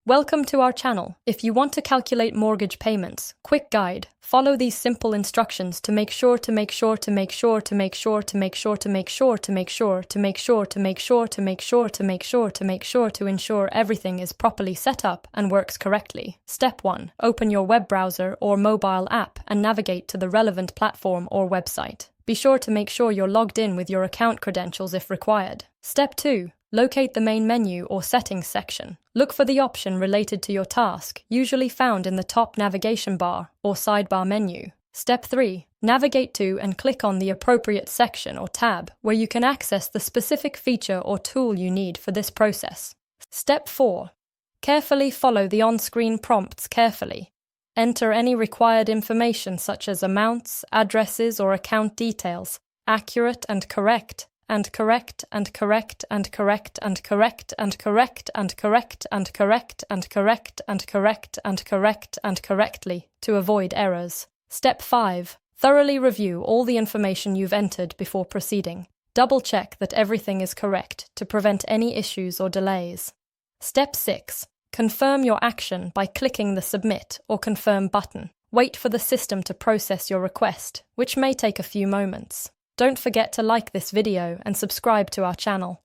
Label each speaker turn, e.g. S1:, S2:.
S1: Welcome to our channel. If you want to calculate mortgage payments, quick guide. Follow these simple instructions to make sure to ensure everything is properly set up and works correctly. Step 1. Open your web browser or mobile app and navigate to the relevant platform or website. Be sure to make sure you're logged in with your account credentials if required. Step 2. Locate the main menu or settings section. Look for the option related to your task, usually found in the top navigation bar or sidebar menu. Step 3. Navigate to and click on the appropriate section or tab where you can access the specific feature or tool you need for this process. Step 4. Carefully follow the on-screen prompts carefully. Enter any required information such as amounts, addresses, or account details, accurate and correct, and correctly to avoid errors. Step 5. Thoroughly review all the information you've entered before proceeding. Double-check that everything is correct to prevent any issues or delays. Step 6. Confirm your action by clicking the Submit or Confirm button. Wait for the system to process your request, which may take a few moments. Don't forget to like this video and subscribe to our channel.